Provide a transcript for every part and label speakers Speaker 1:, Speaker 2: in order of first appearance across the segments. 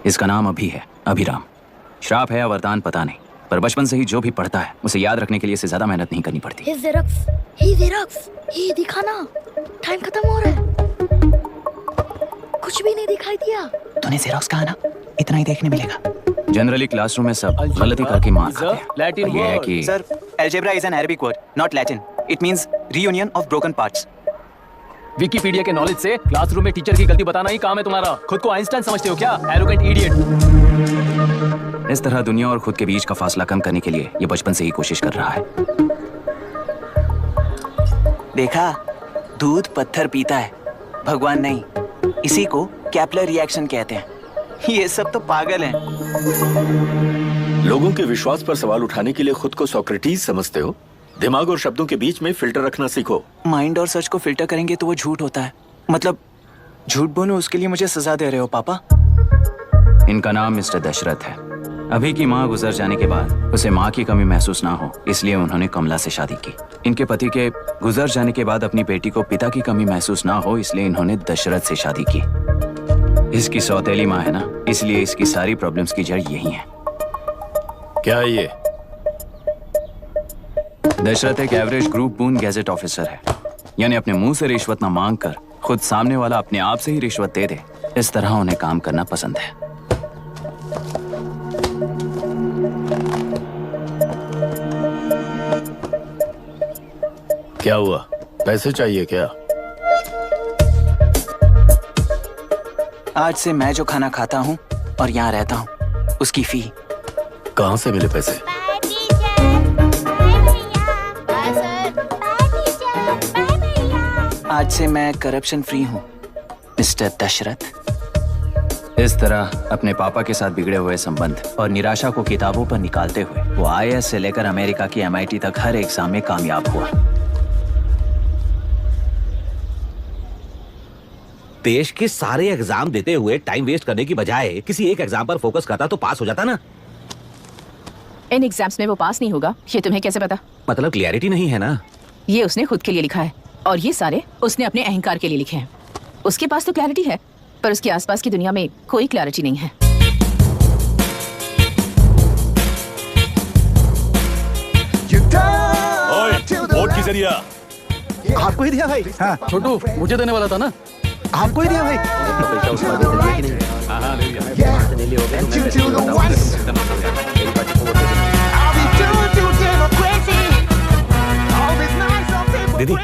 Speaker 1: इसका नाम अभी है, अभिराम। श्राप है या वरदान पता नहीं, पर बचपन से ही जो भी पढ़ता है उसे याद रखने के लिए इससे ज्यादा मेहनत नहीं करनी पड़ती।
Speaker 2: ये दिखा ना, टाइम खत्म हो रहा है। कुछ भी नहीं दिखाई दिया।
Speaker 1: तूने जेरोक्स कहा ना, इतना ही देखने मिलेगा। जनरली क्लासरूम में सब गलती करके मार खाते हैं।
Speaker 3: लैटिन
Speaker 1: ये है कि
Speaker 4: Sir, algebra is an Arabic word, not Latin. It means reunion of broken parts.
Speaker 3: Wikipedia के नॉलेज से क्लासरूम में टीचर की गलती बताना ही काम है तुम्हारा। खुद को आइंस्टाइन समझते हो क्या? Arrogant idiot.
Speaker 1: इस तरह दुनिया और खुद के बीच का फासला कम करने के लिए ये बचपन से ही कोशिश कर रहा है।
Speaker 4: देखा, दूध पत्थर पीता है, भगवान नहीं। इसी को कैपलर रिएक्शन कहते हैं। ये सब तो पागल हैं।
Speaker 5: लोगों के विश्वास पर सवाल उठाने के लिए खुद को सोक्रेटिस समझते हो? दिमाग और शब्दों के बीच में फिल्टर रखना सीखो।
Speaker 4: माइंड और सच को फिल्टर करेंगे तो वो झूठ होता है। मतलब झूठ बोलो, उसके लिए मुझे सजा दे रहे हो पापा?
Speaker 1: इनका नाम मिस्टर दशरथ है। अभी की माँ गुजर जाने के बाद उसे माँ की कमी महसूस ना हो, इसलिए उन्होंने कमला से शादी की। इनके पति के गुजर जाने के बाद अपनी बेटी को पिता की कमी महसूस ना हो, इसलिए इन्होंने दशरथ से शादी की। इसकी सौतेली माँ है ना, इसलिए इसकी सारी प्रॉब्लम्स की जड़ यही है।
Speaker 5: क्या है ये?
Speaker 1: दशरथ एक एवरेज ग्रुप बून गैजेट ऑफिसर है, यानी अपने मुंह से रिश्वत न मांग कर खुद सामने वाला अपने आप से ही रिश्वत दे दे, इस तरह उन्हें काम करना पसंद है।
Speaker 5: क्या हुआ? पैसे चाहिए क्या?
Speaker 4: आज से मैं जो खाना खाता हूँ और यहाँ रहता हूँ, उसकी फी।
Speaker 5: कहाँ से मिले पैसे?
Speaker 4: आज से मैं करप्शन फ्री हूँ, मिस्टर दशरथ।
Speaker 1: इस तरह अपने पापा के साथ बिगड़े हुए संबंध और निराशा को किताबों पर निकालते हुए वो आईएएस से लेकर अमेरिका की MIT तक हर एग्जाम में कामयाब हुआ।
Speaker 6: देश के सारे एग्जाम देते हुए टाइम वेस्ट करने की बजाय किसी एक एग्जाम पर फोकस करता तो पास हो जाता ना।
Speaker 7: इन एग्जाम्स में वो पास नहीं होगा, ये तुम्हें कैसे पता?
Speaker 6: मतलब क्लियरिटी नहीं है ना।
Speaker 7: ये उसने खुद के लिए लिखा है और ये सारे उसने अपने अहंकार के लिए लिखे हैं। उसके पास तो क्लैरिटी है, पर उसके आसपास की दुनिया में कोई क्लैरिटी नहीं है।
Speaker 8: वोट किसे दिया?
Speaker 9: आपको ही दिया भाई। हाँ।
Speaker 3: छोटू मुझे देने वाला था ना।
Speaker 9: आपको ही दिया भाई।
Speaker 6: दीदी,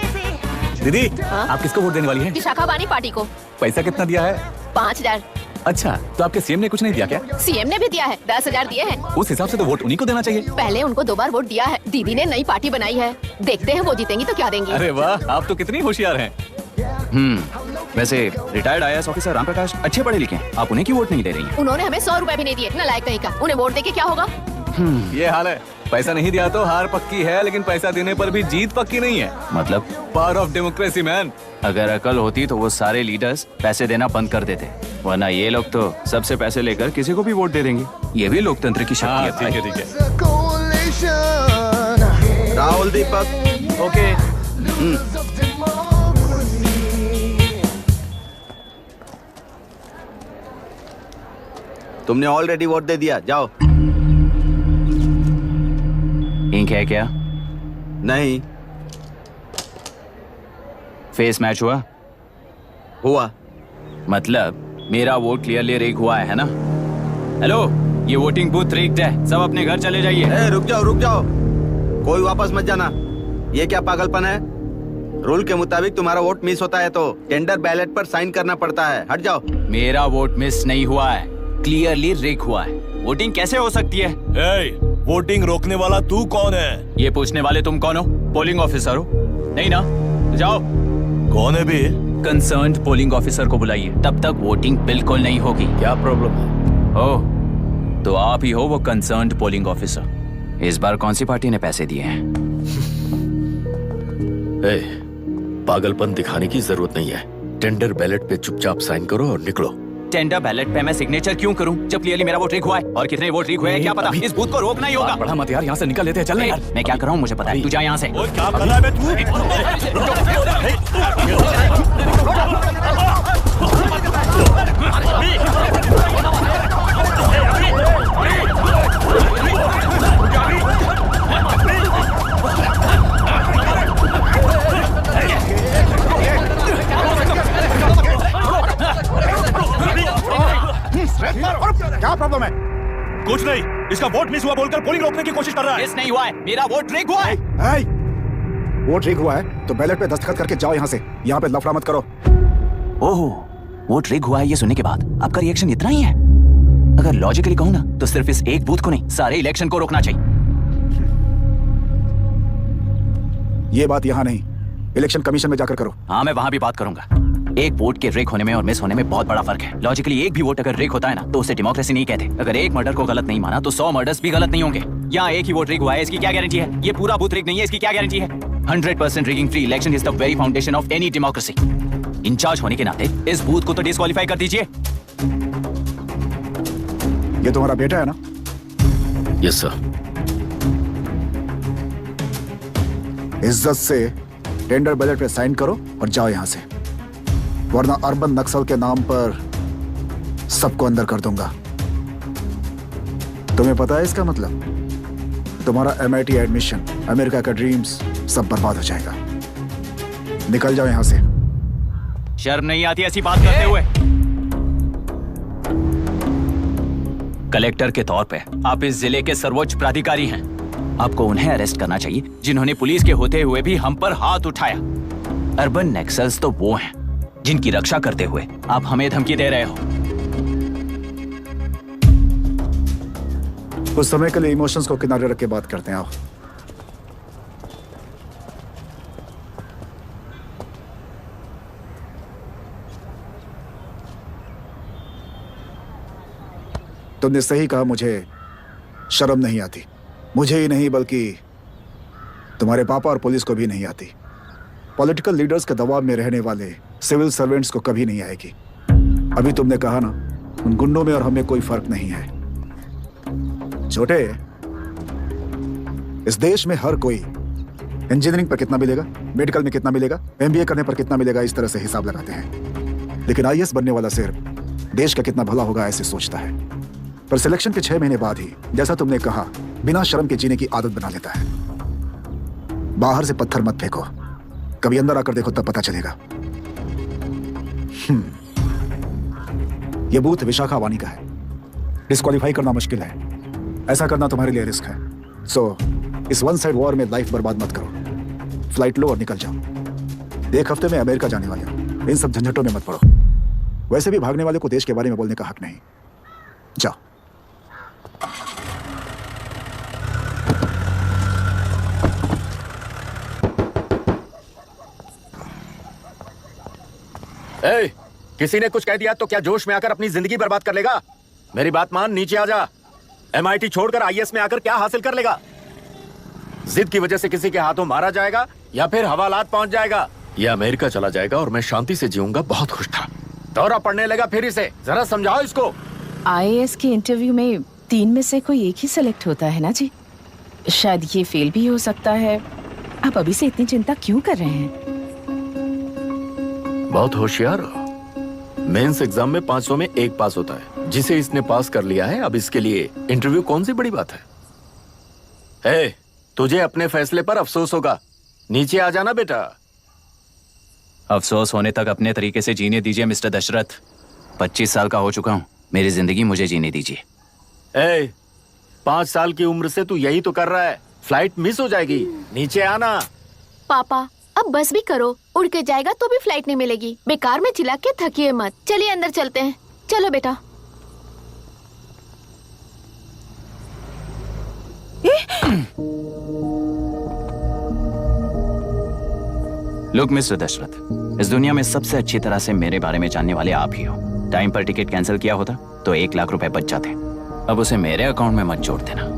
Speaker 6: दीदी, आप किसको वोट देने वाली हैं?
Speaker 7: विशाखा बानी पार्टी को।
Speaker 6: पैसा कितना दिया है?
Speaker 7: 5000।
Speaker 6: अच्छा, तो आपके सीएम ने कुछ नहीं दिया क्या?
Speaker 7: सीएम ने भी दिया है, 10,000 दिए हैं।
Speaker 6: उस हिसाब से तो वोट उन्हीं को देना चाहिए।
Speaker 7: पहले उनको 2 बार वोट दिया है। दीदी ने नई पार्टी बनाई है, देखते हैं वो जीतेंगी तो क्या देंगी।
Speaker 6: अरे वाह, आप तो कितनी होशियार हैं।
Speaker 1: वैसे retired IAS officer Ram Prakash अच्छे पढ़े लिखे हैं, आप उन्हें क्यों वोट नहीं दे रही हैं?
Speaker 7: उन्होंने हमें 100 रुपए भी नहीं दिए, नालायक कहीं का। उन्हें वोट देके क्या होगा?
Speaker 6: ये हाल है। पैसा नहीं दिया तो हार पक्की है, लेकिन पैसा देने पर भी जीत पक्की नहीं है।
Speaker 1: मतलब
Speaker 6: पावर ऑफ डेमोक्रेसी मैन।
Speaker 1: अगर अकल होती तो वो सारे लीडर्स पैसे देना बंद कर देते, वरना ये लोग तो सबसे पैसे लेकर किसी को भी वोट दे देंगे। ये भी लोकतंत्र की शक्ति है।
Speaker 6: ठीक है, ठीक है।
Speaker 9: राहुल दीपक।
Speaker 3: ओके।
Speaker 9: तुमने ऑलरेडी वोट दे दिया, जाओ।
Speaker 1: इंक है क्या?
Speaker 9: नहीं
Speaker 1: फेस मैच हुआ?
Speaker 9: हुआ।
Speaker 1: मतलब मेरा वोट क्लियरली रिग हुआ है ना? हेलो, ये वोटिंग बूथ रिग्ड है, सब अपने घर चले जाइए।
Speaker 9: रुक जाओ, कोई वापस मत जाना। ये क्या पागलपन है? रूल के मुताबिक तुम्हारा वोट मिस होता है तो टेंडर बैलेट पर साइन करना पड़ता है। हट जाओ।
Speaker 1: मेरा वोट मिस नहीं हुआ है, क्लियरली रिग हुआ है। वोटिंग कैसे हो सकती है?
Speaker 8: वोटिंग रोकने वाला तू कौन है?
Speaker 1: ये पूछने वाले तुम कौन हो? पोलिंग ऑफिसर हो? नहीं ना? जाओ।
Speaker 8: कौन है बे?
Speaker 1: कंसर्न्ड पोलिंग ऑफिसर को बुलाइए, तब तक वोटिंग बिल्कुल नहीं होगी।
Speaker 5: क्या प्रॉब्लम है?
Speaker 1: ओह, तो आप ही हो वो कंसर्न्ड पोलिंग ऑफिसर। इस बार कौन सी पार्टी ने पैसे दिए हैं?
Speaker 5: पागलपन दिखाने की जरूरत नहीं है। टेंडर बैलेट पे चुपचाप साइन करो और निकलो।
Speaker 1: टेंडर बैलेट पे मैं सिग्नेचर क्यों करूं जब क्लियरली मेरा वोट रिग हुआ है? और कितने वोट रिग हुए हैं क्या पता? इस बूथ को रोकना ही होगा।
Speaker 6: बढ़ा मत यार, यहाँ से निकल लेते हैं। चल यार।
Speaker 1: मैं क्या कर रहा हूँ मुझे पता है, तू जा यहाँ से।
Speaker 8: क्या कर रहा है बे तू?
Speaker 10: क्या प्रॉब्लम है?
Speaker 8: कुछ नहीं, इसका वोट मिस हुआ बोलकर पोलिंग रोकने की कोशिश कर रहा है।
Speaker 3: मिस नहीं हुआ है, मेरा वोट रिग हुआ है।
Speaker 10: वोट रिग हुआ है तो बैलेट पे दस्तखत करके जाओ यहाँ से। यहाँ पे लफड़ा मत करो।
Speaker 1: ओहो, वोट रिग हुआ है ये सुनने के बाद आपका रिएक्शन इतना ही है? अगर लॉजिकली कहूँ ना तो सिर्फ इस एक बूथ को नहीं, सारे इलेक्शन को रोकना चाहिए।
Speaker 10: ये बात यहाँ नहीं, इलेक्शन कमीशन में जाकर करो।
Speaker 1: हाँ, मैं वहां भी बात करूंगा। एक वोट के रिग होने में और मिस होने में बहुत बड़ा फर्क है। लॉजिकली एक भी वोट अगर रिग होता है ना तो उसे डेमोक्रेसी नहीं कहते। अगर एक मर्डर को गलत नहीं माना तो 100 मर्डर्स भी गलत नहीं होंगे। यहाँ एक ही वोट रिग हुआ है, इसकी क्या गारंटी है? ये पूरा बूथ रिग नहीं है, इसकी क्या गारंटी है? 100% rigging free election is the very foundation of any democracy. In charge होने के नाते इस बूथ को तो डिस्क्वालीफाई कर दीजिए।
Speaker 10: ये तुम्हारा बेटा है ना?
Speaker 5: Yes sir.
Speaker 10: इज्जत से टेंडर बैलेट पे साइन करो और जाओ यहाँ से, वरना अर्बन नक्सल के नाम पर सबको अंदर कर दूंगा। तुम्हें पता है इसका मतलब? तुम्हारा MIT एडमिशन, अमेरिका का ड्रीम्स सब बर्बाद हो जाएगा। निकल जाओ यहाँ से।
Speaker 1: शर्म नहीं आती ऐसी बात करते हुए? कलेक्टर के तौर पे आप इस जिले के सर्वोच्च प्राधिकारी हैं। आपको उन्हें अरेस्ट करना चाहिए जिन्होंने पुलिस के होते हुए भी हम पर हाथ उठाया। अर्बन नक्सल्स तो वो हैं जिनकी रक्षा करते हुए आप हमें धमकी दे रहे हो।
Speaker 10: कुछ समय के लिए इमोशंस को किनारे रख के बात करते हैं। आओ। तुमने सही कहा, मुझे शर्म नहीं आती। मुझे ही नहीं बल्कि तुम्हारे पापा और पुलिस को भी नहीं आती। पॉलिटिकल लीडर्स के दबाव में रहने वाले सिविल सर्वेंट्स को कभी नहीं आएगी। अभी तुमने कहा ना, उन गुंडों में और हमें कोई फर्क नहीं है। छोटे, इस देश में हर कोई इंजीनियरिंग पर कितना मिलेगा, मेडिकल में कितना मिलेगा, MBA करने पर कितना मिलेगा, इस तरह से हिसाब लगाते हैं। लेकिन IAS बनने वाला सिर्फ देश का कितना भला होगा ऐसे सोचता है। पर सिलेक्शन के 6 महीने बाद ही, जैसा तुमने कहा, बिना शर्म के जीने की आदत बना लेता है। बाहर से पत्थर मत फेंको, कभी अंदर आकर देखो तब पता चलेगा। यह बूथ विशाखा वानी का है। डिस्क्वालीफाई करना मुश्किल है, ऐसा करना तुम्हारे लिए रिस्क है। सो इस वन साइड वॉर में लाइफ बर्बाद मत करो। फ्लाइट लो और निकल जाओ। 1 हफ्ते में अमेरिका जाने वाले हो, इन सब झंझटों में मत पड़ो। वैसे भी भागने वाले को देश के बारे में बोलने का हक नहीं। जाओ।
Speaker 5: ए, किसी ने कुछ कह दिया तो क्या जोश में आकर अपनी जिंदगी बर्बाद कर लेगा? मेरी बात मान, नीचे आ जा। MIT छोड़कर IAS में आकर क्या हासिल कर लेगा? जिद की वजह से किसी के हाथों मारा जाएगा या फिर हवालात पहुंच जाएगा। ये अमेरिका चला जाएगा और मैं शांति से जीऊंगा। बहुत खुश था। दौरा पड़ने लगा फिर इसे। जरा समझाओ इसको।
Speaker 7: IAS के इंटरव्यू में 3 में से कोई एक ही सेलेक्ट होता है ना जी? शायद ये फेल भी हो सकता है। आप अभी से इतनी चिंता क्यों कर रहे हैं?
Speaker 5: बहुत होशियार हो। मेंस एग्जाम में 500 में 1 पास होता है, जिसे इसने पास कर लिया है। अब इसके लिए इंटरव्यू कौन सी बड़ी बात है? ए, तुझे अपने फैसले पर अफसोस होगा। नीचे आ जाना बेटा।
Speaker 1: अफसोस होने तक अपने तरीके से जीने दीजिए मिस्टर दशरथ। 25 साल का हो चुका हूँ, मेरी जिंदगी मुझे जीने दीजिए।
Speaker 5: ए, 5 साल की उम्र से तू यही तो कर रहा है। फ्लाइट मिस हो जाएगी, नीचे आना।
Speaker 2: पापा अब बस भी करो, उड़ के जाएगा तो भी फ्लाइट नहीं मिलेगी। बेकार में चिल्ला के थकिए मत। चलिए अंदर चलते हैं। चलो बेटा।
Speaker 1: लुक मिस्टर दशरथ, इस दुनिया में सबसे अच्छी तरह से मेरे बारे में जानने वाले आप ही हो। टाइम पर टिकट कैंसिल किया होता तो 1 लाख रुपए बच जाते। अब उसे मेरे अकाउंट में मत जोड़ देना।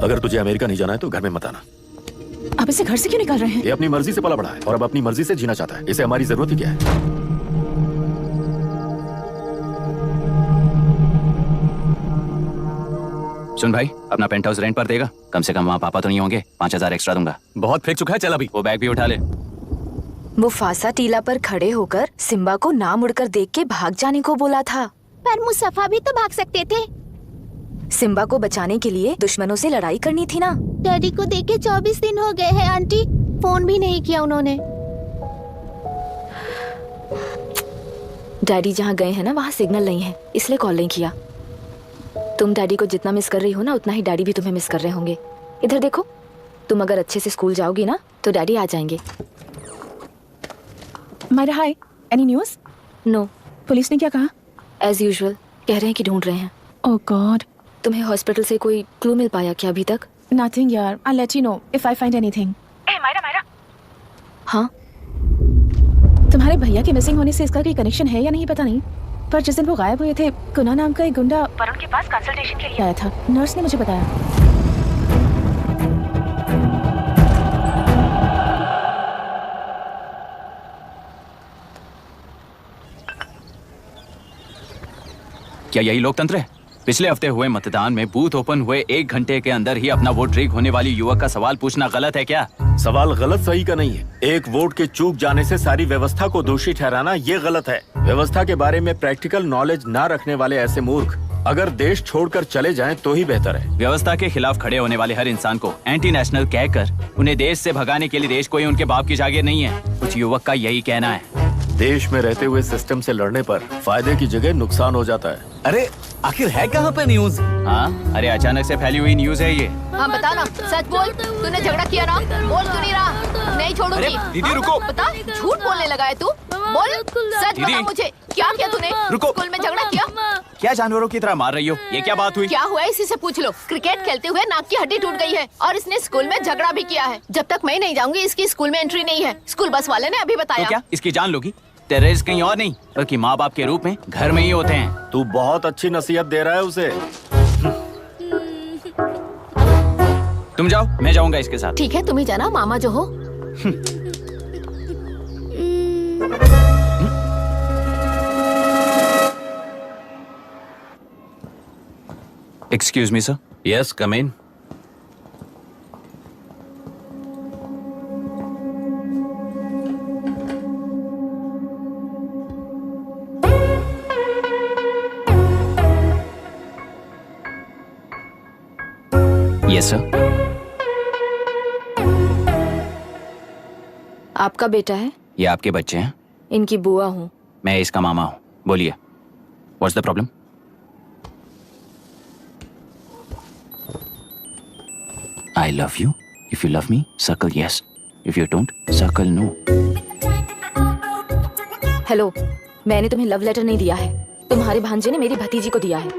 Speaker 5: अगर तुझे अमेरिका नहीं जाना है तो घर में मत आना।
Speaker 7: आप इसे घर से क्यों निकाल रहे हैं?
Speaker 5: ये अपनी मर्जी से पला बड़ा है और अब अपनी मर्जी से जीना चाहता है। इसे हमारी जरूरत ही क्या है?
Speaker 1: सुन भाई, अपना पेंट हाउस रेंट पर देगा? कम से कम वहाँ पापा तो नहीं होंगे। 5000 एक्स्ट्रा दूंगा।
Speaker 3: बहुत फेंक चुका है, चल अभी।
Speaker 1: वो बैग भी उठा ले।
Speaker 11: मुफासा टीला पर खड़े होकर सिम्बा को ना मुड़कर देख के भाग जाने को बोला था।
Speaker 2: पर मुस्तफा भी तो भाग सकते थे।
Speaker 11: सिम्बा को बचाने के लिए दुश्मनों से लड़ाई करनी थी ना।
Speaker 2: डैडी को देखे 24 दिन हो गए हैं आंटी, फोन भी नहीं किया उन्होंने।
Speaker 11: डैडी जहाँ गए हैं ना वहाँ सिग्नल नहीं है, इसलिए कॉल नहीं किया। तुम डैडी को जितना मिस कर रही हो ना उतना ही डैडी भी तुम्हें मिस कर रहे होंगे। इधर देखो, तुम अगर अच्छे से स्कूल जाओगी ना तो डैडी आ जाएंगे।
Speaker 7: मायरा हाय, एनी न्यूज़?
Speaker 11: नो।
Speaker 7: पुलिस ने क्या कहा?
Speaker 11: एज यूजुअल कह रहे हैं कि ढूंढ रहे हैं।
Speaker 7: ओह गॉड।
Speaker 11: तुम्हें हॉस्पिटल से कोई क्लू मिल पाया क्या अभी तक?
Speaker 7: नथिंग यार, I let you know if I find anything. ए मायरा।
Speaker 11: हाँ,
Speaker 7: तुम्हारे भैया के मिसिंग होने से इसका कोई कनेक्शन है या नहीं पता नहीं, पर जिस दिन वो गायब हुए थे कुना नाम का एक गुंडा वरुण के पास कंसल्टेशन के लिए आया था। नर्स ने मुझे बताया।
Speaker 1: क्या यही लोकतंत्र है? पिछले हफ्ते हुए मतदान में बूथ ओपन हुए 1 घंटे के अंदर ही अपना वोट रीक होने वाली युवक का सवाल पूछना गलत है क्या?
Speaker 5: सवाल गलत सही का नहीं है। एक वोट के चूक जाने से सारी व्यवस्था को दोषी ठहराना ये गलत है। व्यवस्था के बारे में प्रैक्टिकल नॉलेज ना रखने वाले ऐसे मूर्ख अगर देश छोड़कर चले जाएं तो ही बेहतर है।
Speaker 1: व्यवस्था के खिलाफ खड़े होने वाले हर इंसान को एंटी नेशनल कहकर उन्हें देश से भगाने के लिए देश कोई उनके बाप की जागीर नहीं है। कुछ युवक का यही कहना है।
Speaker 5: देश में रहते हुए सिस्टम से लड़ने पर फायदे की जगह नुकसान हो जाता है।
Speaker 6: अरे आखिर है कहाँ पे न्यूज?
Speaker 1: हाँ, अरे अचानक से फैली हुई न्यूज है ये।
Speaker 2: हाँ बता ना, सच बोल, तूने झगड़ा किया ना? बोल क्यों नहीं रहा? नहीं छोड़ूंगी।
Speaker 1: दीदी रुको।
Speaker 2: बता, झूठ बोलने लगा है तू? बोल, सच बता मुझे, क्या किया तूने?
Speaker 1: रुको।
Speaker 2: स्कूल में झगड़ा किया?
Speaker 1: क्या जानवरों की तरह मार रही हो? ये क्या बात हुई?
Speaker 2: क्या हुआ इसी से पूछ लो। क्रिकेट खेलते हुए नाक की हड्डी टूट गई है और इसने स्कूल में झगड़ा भी किया है। जब तक मैं नहीं जाऊंगी इसकी स्कूल में एंट्री नहीं है। स्कूल बस वाले ने अभी
Speaker 1: तो
Speaker 2: बताया।
Speaker 1: क्या इसकी जान लोगी? टेररिस्ट कहीं और नहीं बल्कि माँ बाप के रूप में घर में ही होते हैं।
Speaker 5: तू बहुत अच्छी नसीहत दे रहा है उसे।
Speaker 1: तुम जाओ, मैं जाऊंगा इसके साथ।
Speaker 2: ठीक है, तुम ही जाना, मामा जो हो।
Speaker 1: Excuse me sir.
Speaker 6: Yes, come in.
Speaker 1: Yes sir.
Speaker 11: आपका बेटा है?
Speaker 1: ये आपके बच्चे हैं?
Speaker 11: इनकी बुआ हूँ।
Speaker 1: मैं इसका मामा हूँ। बोलिए, what's the problem? I love you. If you love me, circle yes. If you don't, circle no.
Speaker 11: Hello, मैंने तुम्हें लव लेटर नहीं दिया है। तुम्हारे भांजे ने मेरी भतीजी को दिया है।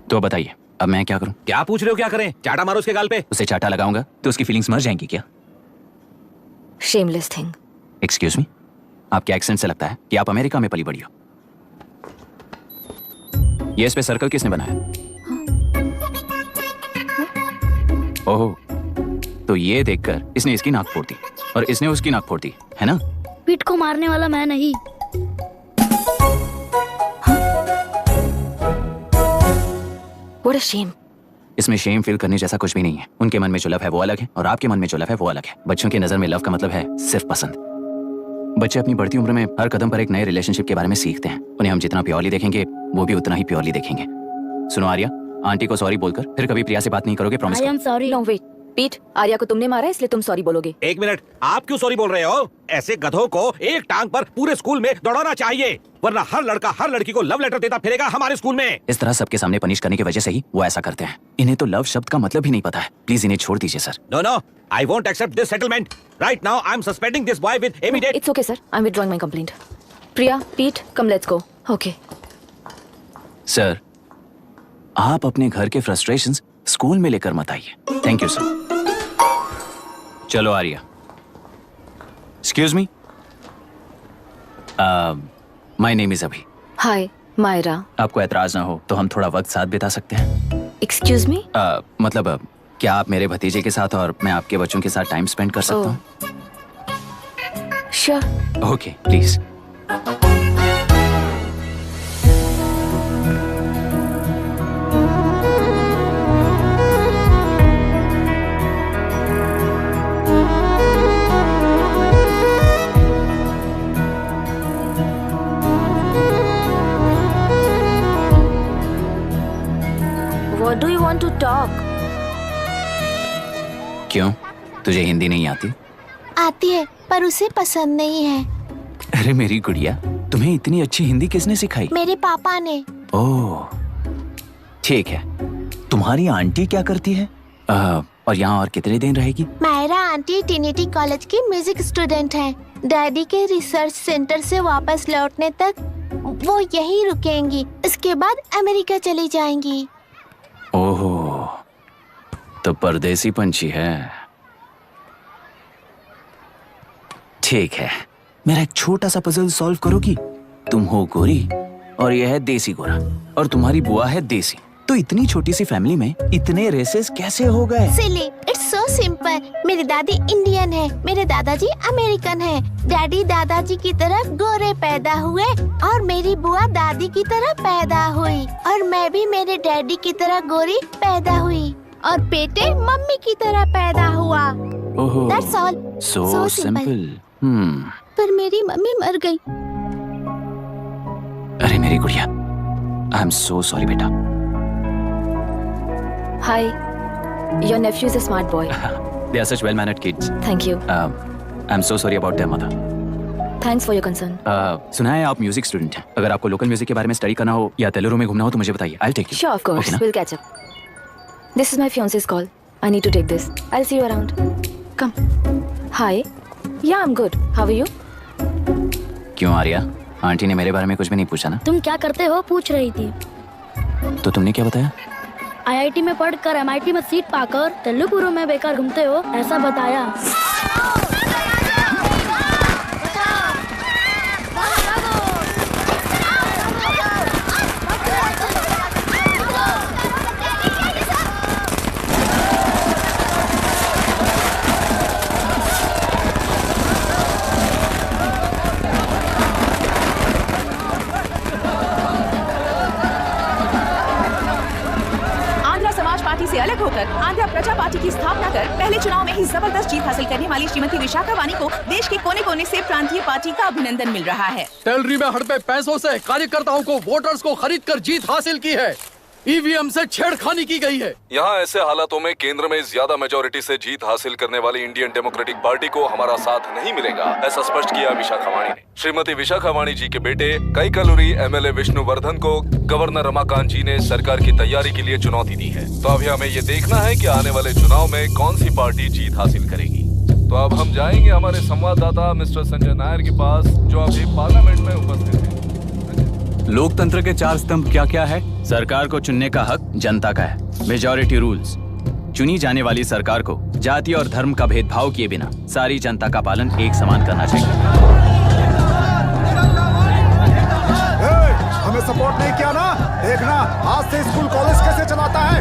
Speaker 1: तो बताइए, अब मैं क्या करूं?
Speaker 6: क्या पूछ रहे हो? क्या करें? चाटा मारो उसके गाल पे।
Speaker 1: उसे चाटा लगाऊंगा तो उसकी फीलिंग्स मर जाएंगी क्या?
Speaker 11: Shameless thing.
Speaker 1: एक्सक्यूज मी, आपके एक्सेंट से लगता है कि आप अमेरिका में पली बड़ी हो। ये इस पे सर्कल किसने बनाया? ओह, तो ये देखकर इसने इसकी नाक फोड़ दी और इसने उसकी नाक फोड़ दी, है ना?
Speaker 2: पीठ को मारने वाला मैं नहीं।
Speaker 11: What a shame.
Speaker 1: इसमें शेम फील करने जैसा कुछ भी नहीं है। उनके मन में जो लव है वो अलग है और आपके मन में जो लव है वो अलग है। बच्चों की नजर में लव का मतलब है सिर्फ पसंद। बच्चे अपनी बढ़ती उम्र में हर कदम पर एक नए रिलेशनशिप के बारे में सीखते हैं। उन्हें हम जितना प्योरली देखेंगे वो भी उतना ही प्योरली देखेंगे। सुनो आर्या, आंटी को सॉरी बोलकर फिर कभी प्रिया से बात नहीं करोगे, प्रॉमिस करो।
Speaker 11: सॉरी। नो वेट, पीट, आर्या को तुमने मारा इसलिए तुम सॉरी बोलोगे।
Speaker 6: एक मिनट, आप क्यों सॉरी बोल रहे हो? ऐसे गधों को एक टांग पर पूरे स्कूल में दौड़ाना चाहिए, वरना हर लड़का हर लड़की को लव लेटर देता फिरेगा हमारे स्कूल में।
Speaker 1: इस तरह सबके सामने पनिश करने की वजह से ही वो ऐसा करते हैं। इन्हें तो लव शब्द का मतलब ही नहीं पता है। प्लीज इन्हें छोड़ दीजिए sir.
Speaker 6: No no, I won't accept this settlement. Right now I am suspending this boy with immediate.
Speaker 11: It's okay sir, I am withdrawing my complaint. Priya, Pete, come let's go. Okay
Speaker 1: sir, आप अपने घर के frustrations school में लेकर मत आइए। Thank you sir. चलो Arya. Excuse me, my name is Abhi.
Speaker 11: Hi Myra.
Speaker 1: आपको एतराज ना हो तो हम थोड़ा वक्त साथ बिता सकते हैं?
Speaker 11: एक्सक्यूज मी,
Speaker 1: मतलब क्या आप मेरे भतीजे के साथ और मैं आपके बच्चों के साथ टाइम स्पेंड कर सकता हूँ?
Speaker 11: Sure.
Speaker 1: Okay, please.
Speaker 11: What do you want to talk?
Speaker 1: क्यों, तुझे हिंदी नहीं आती?
Speaker 2: आती है पर उसे पसंद नहीं है।
Speaker 1: अरे मेरी गुड़िया, तुम्हें इतनी अच्छी हिंदी किसने सिखाई?
Speaker 2: मेरे पापा ने।
Speaker 1: ओह, ठीक है। तुम्हारी आंटी क्या करती है? और यहाँ और कितने दिन रहेगी?
Speaker 2: मायरा आंटी ट्रिनिटी कॉलेज की म्यूजिक स्टूडेंट हैं। डैडी के रिसर्च सेंटर से वापस लौटने तक वो यहीं रुकेंगी। इसके बाद अमेरिका चली जाएंगी।
Speaker 1: ओह, तो परदेसी पंछी है। ठीक है, मेरा एक छोटा सा पजल सॉल्व करोगी? तुम हो गोरी और यह है देसी गोरा और तुम्हारी बुआ है देसी। तो इतनी छोटी सी फैमिली में इतने रेसेस कैसे हो गए?
Speaker 2: सिली, इट्स सो सिंपल। मेरी दादी इंडियन है, मेरे दादाजी अमेरिकन है। डैडी दादाजी की तरह गोरे पैदा हुए और मेरी बुआ दादी की तरह पैदा हुई और मैं भी मेरे डैडी की तरह गोरी पैदा हुई और बेटे मम्मी की तरह पैदा हुआ।
Speaker 1: ओह,
Speaker 2: That's all.
Speaker 1: so
Speaker 2: So simple.
Speaker 1: simple.
Speaker 2: पर मेरी मम्मी मर गई।
Speaker 1: अरे मेरी गुड़िया, आई एम सो सॉरी बेटा।
Speaker 11: Hi. Your nephew is a smart boy.
Speaker 1: They are such well-mannered kids.
Speaker 11: Thank you.
Speaker 1: I'm so sorry about their mother.
Speaker 11: Thanks for your concern.
Speaker 1: सुना है आप म्यूजिक स्टूडेंट हैं। अगर आपको लोकल म्यूजिक के बारे में स्टडी करना हो या तेलुरु में घूमना हो तो मुझे बताइए। I'll take you.
Speaker 11: Sure, of course.
Speaker 1: Okay, ना?
Speaker 11: We'll catch up. This is my fiance's call. I need to take this. I'll see you around. Come. Hi. Yeah, I'm good. How are you?
Speaker 1: क्यों Arya, aunty ने मेरे बारे में कुछ भी नहीं पूछा ना?
Speaker 12: तुम क्या करते हो पूछ रही थी।
Speaker 1: तो तुमने क्या बताया?
Speaker 12: आईआईटी में पढ़कर एमआईटी में सीट पाकर तेलुगुरु में बेकार घूमते हो ऐसा बताया।
Speaker 7: से अलग होकर आंध्र प्रजा पार्टी की स्थापना कर पहले चुनाव में ही जबरदस्त जीत हासिल करने वाली श्रीमती विशाखा वानी को देश के कोने कोने से प्रांतीय पार्टी का अभिनंदन मिल रहा है।
Speaker 3: टेलरी में हड़पे पैसों से कार्यकर्ताओं को वोटर्स को खरीद कर जीत हासिल की है। ईवीएम से छेड़खानी की गई है।
Speaker 13: यहाँ ऐसे हालातों में केंद्र में ज्यादा मेजोरिटी से जीत हासिल करने वाली इंडियन डेमोक्रेटिक पार्टी को हमारा साथ नहीं मिलेगा, ऐसा स्पष्ट किया विशाखा वाणी ने। श्रीमती विशाखा वाणी जी के बेटे कैकलुरी एमएलए विष्णुवर्धन को गवर्नर रमाकांत जी ने सरकार की तैयारी के लिए चुनौती दी है। तो अभी हमें ये देखना है कि आने वाले चुनाव में कौन सी पार्टी जीत हासिल करेगी। तो अब हम जाएंगे हमारे संवाददाता मिस्टर संजय नायर के पास, जो अभी पार्लियामेंट में उपस्थित है।
Speaker 1: लोकतंत्र के चार स्तंभ क्या क्या है? सरकार को चुनने का हक जनता का है। Majority rules. चुनी जाने वाली सरकार को जाति और धर्म का भेदभाव किए बिना सारी जनता का पालन एक समान करना चाहिए।
Speaker 10: हमें सपोर्ट नहीं किया ना, देखना आज से स्कूल कॉलेज कैसे चलाता है।